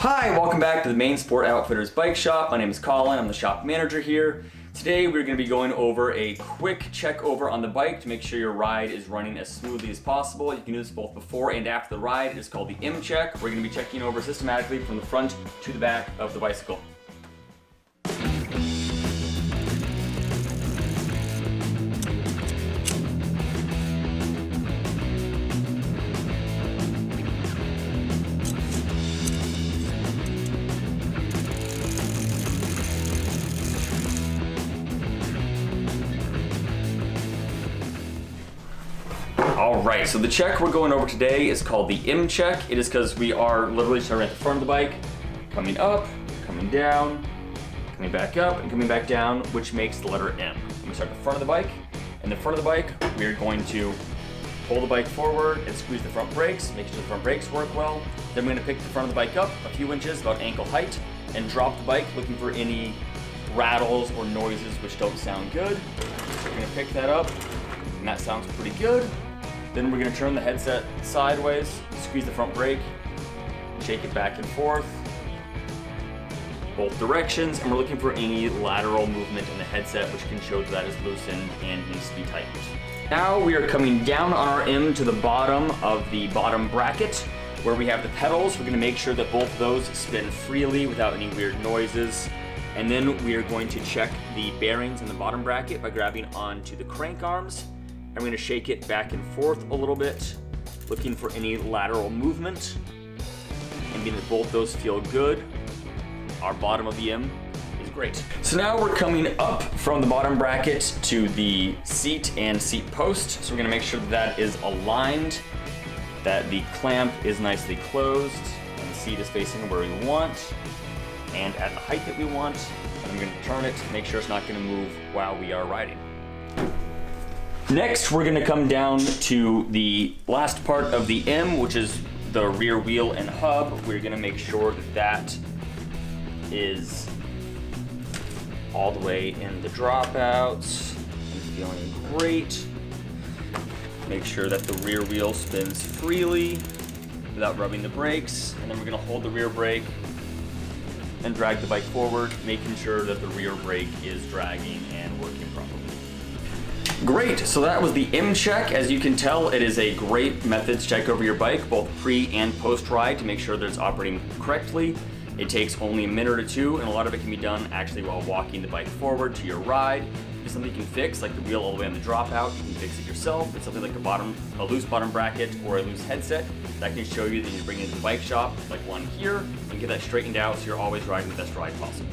Hi, welcome back to the Maine Sport Outfitters Bike Shop. My name is Colin, I'm the shop manager here. Today we're going to be going over a quick check over on the bike to make sure your ride is running as smoothly as possible. You can do this both before and after the ride. It's called the M check. We're going to be checking over systematically from the front to the back of the bicycle. Alright, so the check we're going over today is called the M check. It is because we are literally starting at the front of the bike, coming up, coming down, coming back up, and coming back down, which makes the letter M. We start at the front of the bike. In the front of the bike, we are going to pull the bike forward and squeeze the front brakes, making sure the front brakes work well. Then we're going to pick the front of the bike up a few inches, about ankle height, and drop the bike looking for any rattles or noises which don't sound good. So we're going to pick that up, and that sounds pretty good. Then we're going to turn the headset sideways, squeeze the front brake, shake it back and forth, both directions, and we're looking for any lateral movement in the headset which can show that is loosened and needs to be tightened. Now we are coming down on our M to the bottom of the bottom bracket where we have the pedals. We're going to make sure that both of those spin freely without any weird noises. And then we are going to check the bearings in the bottom bracket by grabbing onto the crank arms. I'm going to shake it back and forth a little bit, looking for any lateral movement. And being that both those feel good, our bottom of the M is great. So now we're coming up from the bottom bracket to the seat and seat post. So we're going to make sure that is aligned, that the clamp is nicely closed, and the seat is facing where we want, and at the height that we want. And I'm going to turn it to make sure it's not going to move while we are riding. Next, we're gonna come down to the last part of the M, which is the rear wheel and hub. We're gonna make sure that that is all the way in the dropouts and feeling great. Make sure that the rear wheel spins freely without rubbing the brakes. And then we're gonna hold the rear brake and drag the bike forward, making sure that the rear brake is dragging and working properly. Great, so that was the M check. As you can tell, it is a great method to check over your bike, both pre and post ride, to make sure that it's operating correctly. It takes only a minute or two, and a lot of it can be done actually while walking the bike forward to your ride. If it's something you can fix, like the wheel all the way on the dropout, you can fix it yourself. It's something like a loose bottom bracket or a loose headset that can show you that you bring it to the bike shop, like one here, and get that straightened out so you're always riding the best ride possible.